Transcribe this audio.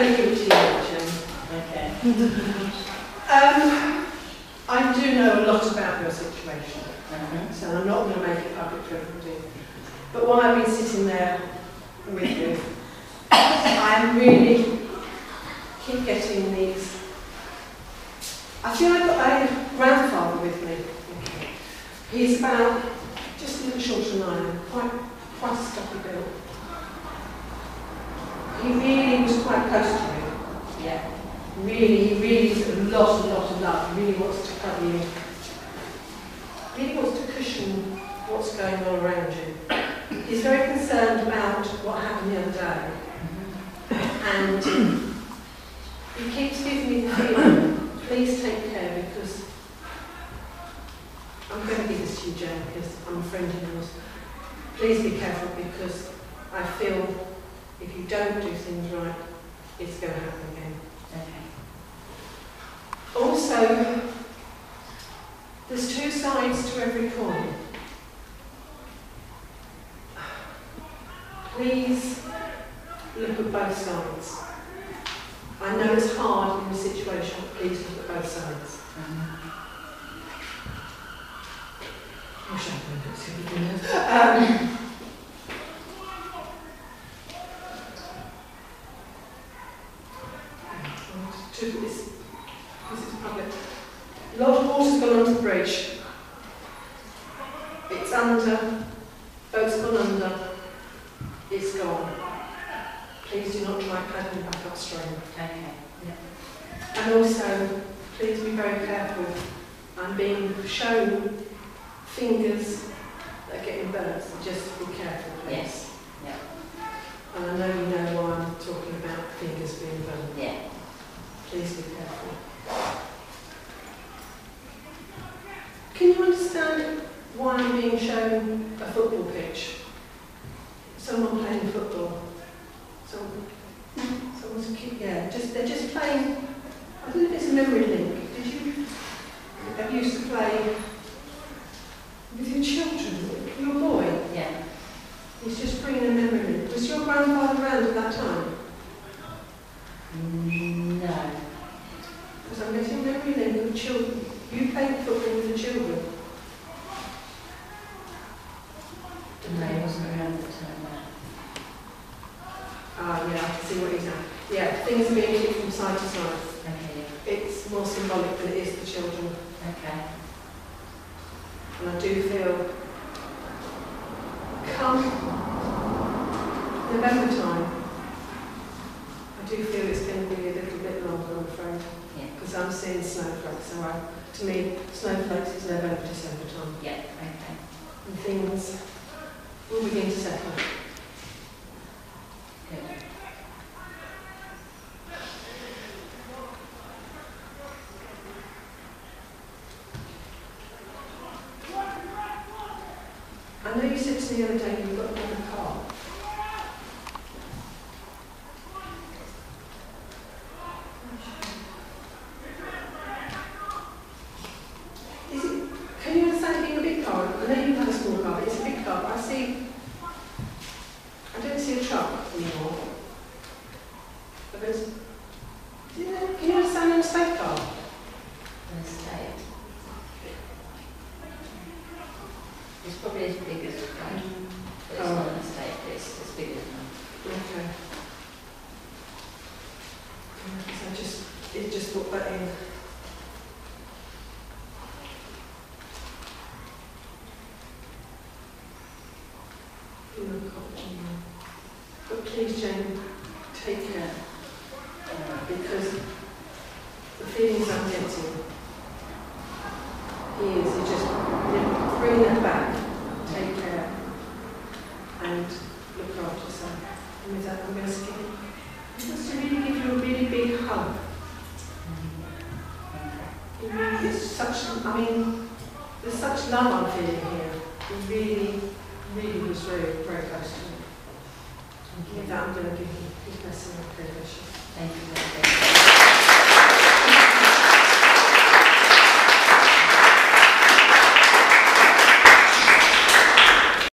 going to give it to you, Jane. Okay. I do know a lot about your situation, Mm-hmm. so I'm not going to make it public to everybody. But while I've been sitting there with you, I really keep getting these. I feel I've got a grandfather with me. He's about just a little shorter than I am, quite a stocky build. He really was quite close to me. Yeah. He really is a lot of love. He really wants to cover you. Really wants to cushion what's going on around you. He's very concerned about what happened the other day. And he keeps giving me the feeling, please take care, because I'm going to give this to you, Jane, because I'm a friend of yours. Please be careful, because I feel if you don't do things right, it's going to happen again. Okay. Also, there's two sides to every coin. Please look at both sides. I know it's hard in the situation, but please look at both sides. I wish I could do this. This is public. A lot of water's gone onto the bridge. It's under, boat's gone under, it's gone. Please do not try paddling back upstream. Okay. Yeah. And also, please be very careful. I'm being shown fingers that are getting burnt, so just be careful, please. Yes. Yeah. And I know you know why I'm talking about fingers being burnt. Yeah. Please be careful. Can you understand why I'm being shown a football pitch? Someone playing football. Someone's kid, yeah. They're just playing. I don't know if it's a memory link. Did you have used to play with your children? Your boy? Yeah. He's just bringing a memory link. Was your grandfather around at that time? No. Because I'm getting a memory link of children. You played football with the children. No, he wasn't around at the time. Ah, yeah, I can see what he's at. Yeah, things are being kicked from side to side. Okay. It's more symbolic than it is the children. Okay. And I do feel, come November time, I do feel it's going to be a little bit longer, I'm afraid. Yeah. Because I'm seeing snowflakes, so to me, snowflakes is November, December time. Yeah. Okay. And things will begin to settle. Good. I know you said to me the other day you've got another car. Is it, can you understand it being a big car? I know you've had a small car, but it's a big car. But I don't see a truck anymore. But there's, can you understand an estate car? An estate. It's probably as big as a plane. But it's not an estate, it's bigger than that. Okay. I just put that in. But please, Jane, take care. Because the feelings I'm getting, he just bring that back, take care, and look after yourself. And with that, I'm going to skip it. He wants to really give you a really big hug. It's such, I mean, there's such love I'm feeling here. He really was very, very close to me. And with that, I'm going to give you his blessing and prayer.